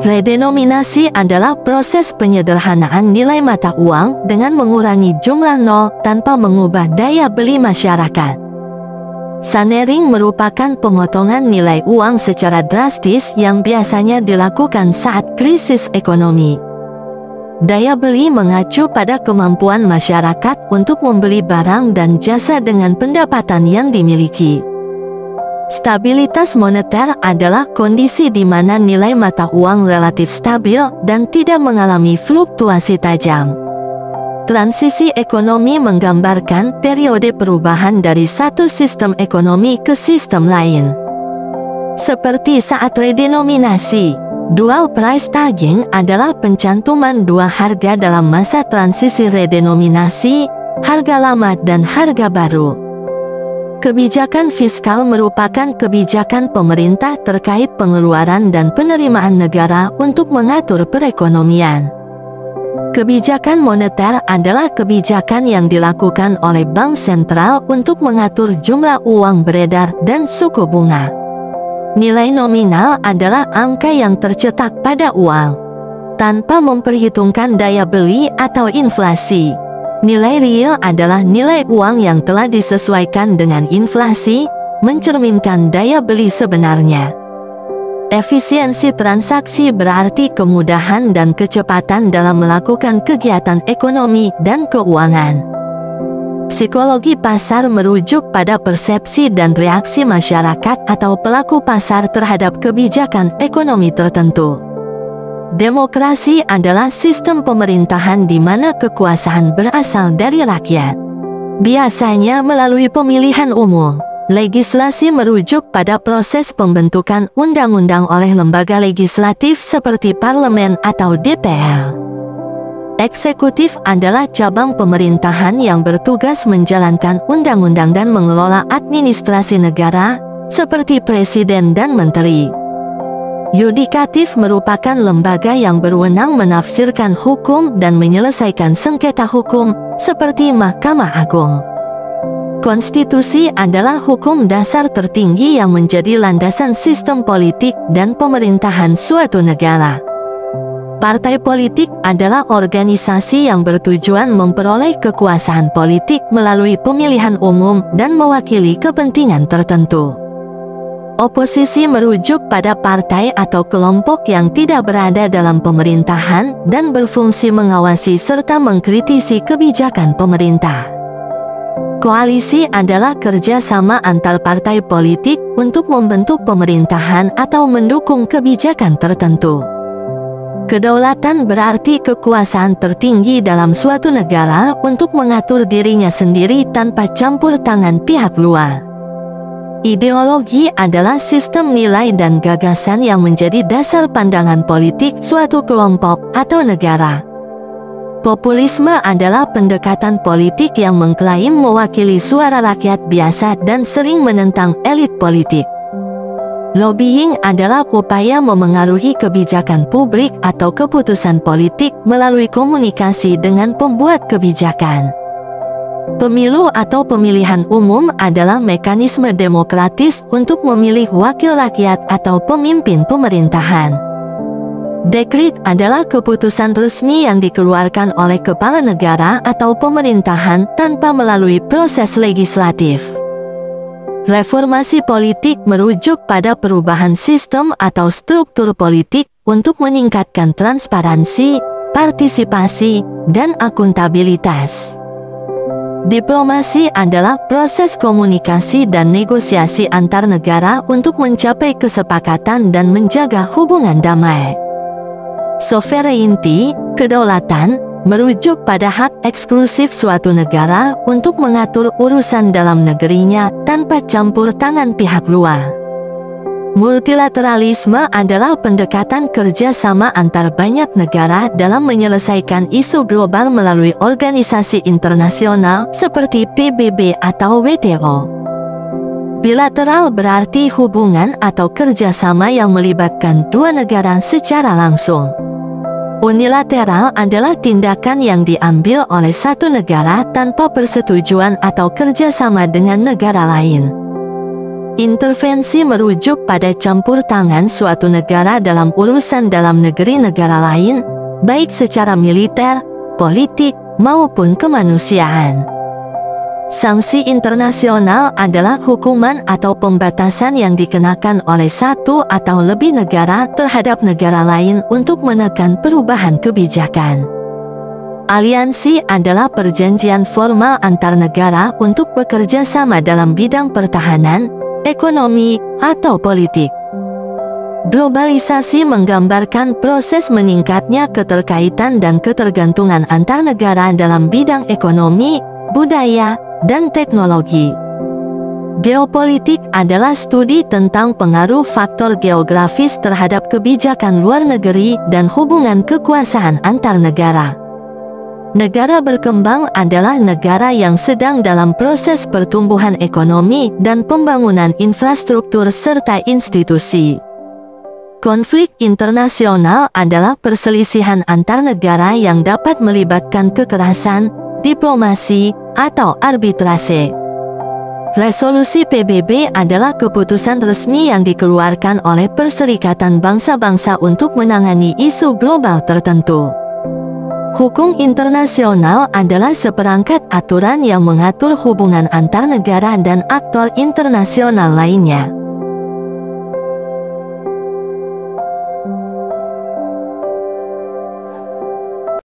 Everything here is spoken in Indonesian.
Redenominasi adalah proses penyederhanaan nilai mata uang dengan mengurangi jumlah nol tanpa mengubah daya beli masyarakat. Sunering merupakan pemotongan nilai uang secara drastis yang biasanya dilakukan saat krisis ekonomi. Daya beli mengacu pada kemampuan masyarakat untuk membeli barang dan jasa dengan pendapatan yang dimiliki. Stabilitas moneter adalah kondisi di mana nilai mata uang relatif stabil dan tidak mengalami fluktuasi tajam. Transisi ekonomi menggambarkan periode perubahan dari satu sistem ekonomi ke sistem lain. Seperti saat redenominasi, dual price tagging adalah pencantuman dua harga dalam masa transisi redenominasi, harga lama dan harga baru. Kebijakan fiskal merupakan kebijakan pemerintah terkait pengeluaran dan penerimaan negara untuk mengatur perekonomian. Kebijakan moneter adalah kebijakan yang dilakukan oleh bank sentral untuk mengatur jumlah uang beredar dan suku bunga. Nilai nominal adalah angka yang tercetak pada uang, tanpa memperhitungkan daya beli atau inflasi. Nilai real adalah nilai uang yang telah disesuaikan dengan inflasi, mencerminkan daya beli sebenarnya. Efisiensi transaksi berarti kemudahan dan kecepatan dalam melakukan kegiatan ekonomi dan keuangan. Psikologi pasar merujuk pada persepsi dan reaksi masyarakat atau pelaku pasar terhadap kebijakan ekonomi tertentu. Demokrasi adalah sistem pemerintahan di mana kekuasaan berasal dari rakyat, biasanya melalui pemilihan umum. Legislasi merujuk pada proses pembentukan undang-undang oleh lembaga legislatif seperti parlemen atau DPR. Eksekutif adalah cabang pemerintahan yang bertugas menjalankan undang-undang dan mengelola administrasi negara, seperti presiden dan menteri. Yudikatif merupakan lembaga yang berwenang menafsirkan hukum dan menyelesaikan sengketa hukum, seperti Mahkamah Agung. Konstitusi adalah hukum dasar tertinggi yang menjadi landasan sistem politik dan pemerintahan suatu negara. Partai politik adalah organisasi yang bertujuan memperoleh kekuasaan politik melalui pemilihan umum dan mewakili kepentingan tertentu. Oposisi merujuk pada partai atau kelompok yang tidak berada dalam pemerintahan dan berfungsi mengawasi serta mengkritisi kebijakan pemerintah. Koalisi adalah kerjasama antar partai politik untuk membentuk pemerintahan atau mendukung kebijakan tertentu. Kedaulatan berarti kekuasaan tertinggi dalam suatu negara untuk mengatur dirinya sendiri tanpa campur tangan pihak luar. Ideologi adalah sistem nilai dan gagasan yang menjadi dasar pandangan politik suatu kelompok atau negara. Populisme adalah pendekatan politik yang mengklaim mewakili suara rakyat biasa dan sering menentang elit politik. Lobbying adalah upaya memengaruhi kebijakan publik atau keputusan politik melalui komunikasi dengan pembuat kebijakan. Pemilu atau pemilihan umum adalah mekanisme demokratis untuk memilih wakil rakyat atau pemimpin pemerintahan. Dekret adalah keputusan resmi yang dikeluarkan oleh kepala negara atau pemerintahan tanpa melalui proses legislatif. Reformasi politik merujuk pada perubahan sistem atau struktur politik untuk meningkatkan transparansi, partisipasi, dan akuntabilitas. Diplomasi adalah proses komunikasi dan negosiasi antar negara untuk mencapai kesepakatan dan menjaga hubungan damai. Sovereignty, kedaulatan, merujuk pada hak eksklusif suatu negara untuk mengatur urusan dalam negerinya tanpa campur tangan pihak luar. Multilateralisme adalah pendekatan kerjasama antar banyak negara dalam menyelesaikan isu global melalui organisasi internasional seperti PBB atau WTO. Bilateral berarti hubungan atau kerjasama yang melibatkan dua negara secara langsung. Unilateral adalah tindakan yang diambil oleh satu negara tanpa persetujuan atau kerjasama dengan negara lain. Intervensi merujuk pada campur tangan suatu negara dalam urusan dalam negeri negara lain, baik secara militer, politik, maupun kemanusiaan. Sanksi internasional adalah hukuman atau pembatasan yang dikenakan oleh satu atau lebih negara terhadap negara lain untuk menekan perubahan kebijakan. Aliansi adalah perjanjian formal antar negara untuk bekerja sama dalam bidang pertahanan, ekonomi, atau politik. Globalisasi menggambarkan proses meningkatnya keterkaitan dan ketergantungan antar negara dalam bidang ekonomi, budaya, dan teknologi. Geopolitik adalah studi tentang pengaruh faktor geografis terhadap kebijakan luar negeri dan hubungan kekuasaan antar negara. Negara berkembang adalah negara yang sedang dalam proses pertumbuhan ekonomi dan pembangunan infrastruktur serta institusi. Konflik internasional adalah perselisihan antar negara yang dapat melibatkan kekerasan, diplomasi, atau arbitrase. Resolusi PBB adalah keputusan resmi yang dikeluarkan oleh Perserikatan Bangsa-Bangsa untuk menangani isu global tertentu. Hukum internasional adalah seperangkat aturan yang mengatur hubungan antar negara dan aktor internasional lainnya.